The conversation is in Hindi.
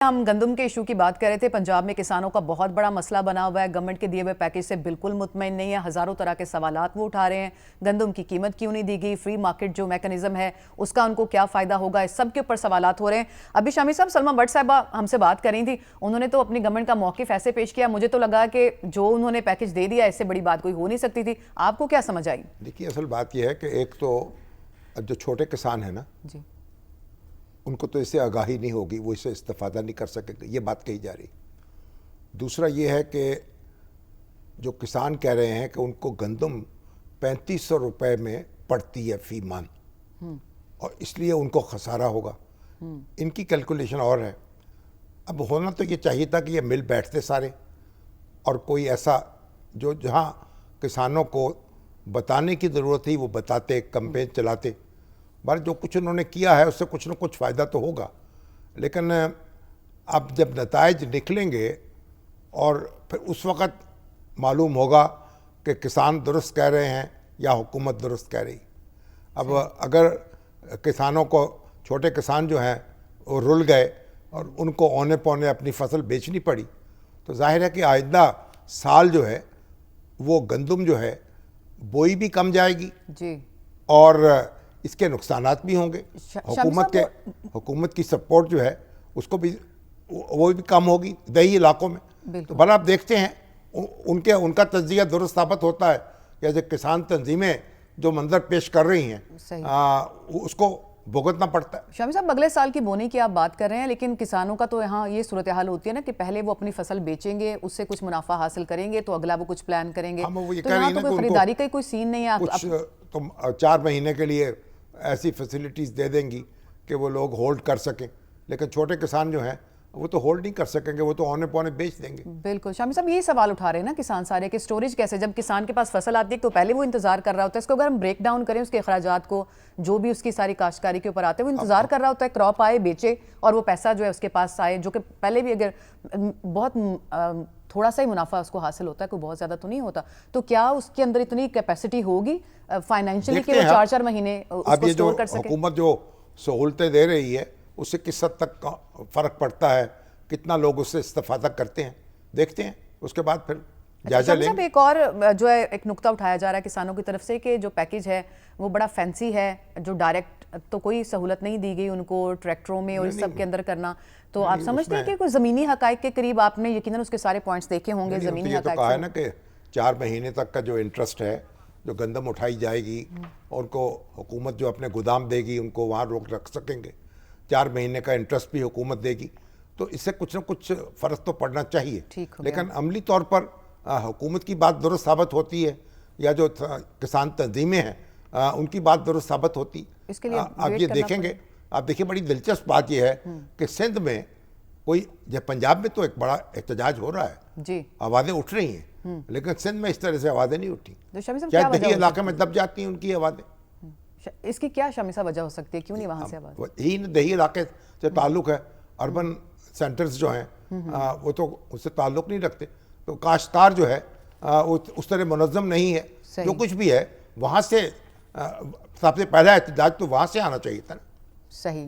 हम गंदम के इशू की बात कर रहे थे। पंजाब में किसानों का बहुत बड़ा मसला बना हुआ है। गवर्नमेंट के दिए हुए पैकेज से बिल्कुल मुतमईन नहीं है। हजारों तरह के सवालात वो उठा रहे हैं। गंदम की कीमत क्यों नहीं दी गई, फ्री मार्केट जो मैकेनिज्म है उसका उनको क्या फायदा होगा, इस सब के ऊपर सवालात हो रहे हैं। अभी शामी साहब, सलमा भट्ट साहबा हमसे बात कर रही थी, उन्होंने तो अपनी गवर्नमेंट का मौकिफ ऐसे पेश किया, मुझे तो लगा कि जो उन्होंने पैकेज दे दिया इससे बड़ी बात कोई हो नहीं सकती थी। आपको क्या समझ आई? देखिए, असल बात यह है कि एक तो जो छोटे किसान है ना जी, उनको तो इससे आगाही नहीं होगी, वो इससे इस्तेफादा नहीं कर सकेंगे, ये बात कही जा रही। दूसरा ये है कि जो किसान कह रहे हैं कि उनको गंदम 3500 रुपये में पड़ती है फी मन, और इसलिए उनको खसारा होगा। इनकी कैलकुलेशन और है। अब होना तो ये चाहिए था कि ये मिल बैठते सारे और कोई ऐसा जो जहाँ किसानों को बताने की ज़रूरत थी वो बताते, कैंपेन चलाते। पर जो कुछ उन्होंने किया है उससे कुछ न कुछ फ़ायदा तो होगा, लेकिन अब जब नताइज निकलेंगे और फिर उस वक़्त मालूम होगा कि किसान दुरुस्त कह रहे हैं या हुकूमत दुरुस्त कह रही। अब अगर किसानों को, छोटे किसान जो हैं वो रुल गए और उनको औने पौने अपनी फसल बेचनी पड़ी, तो जाहिर है कि आइंदा साल जो है वो गंदम जो है बोई भी कम जाएगी जी, और इसके नुकसानात भी होंगे। शामी हुकूमत की सपोर्ट जो है उसको भी, वो भी कम होगी दही इलाकों में। तो भला आप देखते हैं उनका तज्जिया दुरुस्त साबित होता है या जो किसान तंजीमें जो मंजर पेश कर रही हैं उसको भुगतना पड़ता है। शामी साहब, अगले साल की बोने की आप बात कर रहे हैं, लेकिन किसानों का तो यहाँ ये सूरत हाल होती है ना कि पहले वो अपनी फसल बेचेंगे, उससे कुछ मुनाफा हासिल करेंगे, तो अगला वो कुछ प्लान करेंगे। तो यहाँ तो कोई खरीदारी का कोई सीन नहीं है। कुछ तुम 4 महीने के लिए ऐसी फैसिलिटीज़ दे देंगी कि वो लोग होल्ड कर सकें, लेकिन छोटे किसान जो हैं वो तो होल्ड नहीं कर सकेंगे, वो तो औने पौने बेच देंगे। बिल्कुल शामी साहब, यही सवाल उठा रहे हैं ना किसान सारे कि स्टोरेज कैसे, जब किसान के पास फसल आती है तो पहले वो इंतजार कर रहा होता है। इसको अगर हम ब्रेक डाउन करें उसके अखराजात को, जो भी उसकी सारी काश्तकारी के ऊपर आते हैं, वो इंतजार कर रहा होता है क्रॉप आए, बेचे और वो पैसा जो है उसके पास आए, जो कि पहले भी अगर बहुत थोड़ा सा ही मुनाफा उसको हासिल होता है, कोई बहुत ज्यादा तो नहीं होता। तो क्या उसके अंदर इतनी कैपेसिटी होगी फाइनेंशियली कि वो 4-4 महीने उसको स्टोर कर सके? हुकूमत जो सहूलतें दे रही है उससे किस हद तक फ़र्क पड़ता है, कितना लोग उससे इस्तेफादा करते हैं, देखते हैं, उसके बाद फिर जायजा लेंगे। एक और जो है एक नुक्ता उठाया जा रहा है किसानों की तरफ से कि जो पैकेज है वो बड़ा फैंसी है, जो डायरेक्ट तो कोई सहूलत नहीं दी गई उनको ट्रैक्टरों में और इस सब के अंदर करना। तो आप समझते हैं कि कोई ज़मीनी हकाइक के करीब, आपने यकीनन उसके सारे पॉइंट्स देखे होंगे ज़मीनी हकाइक? तो कहा है ना कि 4 महीने तक का जो इंटरेस्ट है, जो गंदम उठाई जाएगी और उनको हुकूमत जो अपने गोदाम देगी उनको वहाँ रोक रख सकेंगे। 4 महीने का इंटरेस्ट भी हुकूमत देगी, तो इससे कुछ ना कुछ फ़र्क तो पड़ना चाहिए। लेकिन अमली तौर पर हुकूमत की बात दुरुस्त साबित होती है या जो किसान तंजीमें हैं उनकी बात दुरुस्त साबित होती। इसके लिए आप ये देखेंगे, आप देखिए बड़ी दिलचस्प बात यह है कि सिंध में कोई, जब पंजाब में तो एक बड़ा एहतजाज हो रहा है जी, आवाज़ें उठ रही हैं, लेकिन सिंध में इस तरह से आवाज़ें नहीं उठी। क्या दही इलाके में दब जाती हैं उनकी आवाज़ें? इसकी क्या शामी साहब वजह हो सकती है, क्यों नहीं वहाँ से आवाज़? यही दही इलाके से ताल्लुक़ है, अर्बन सेंटर्स जो हैं वो तो उससे ताल्लुक़ नहीं रखते। तो काश्तकार जो है वो उस तरह मुनज़्ज़म नहीं है, जो कुछ भी है वहाँ से सबसे पहला एहतजाज तो वहाँ से आना चाहिए था ना। सही।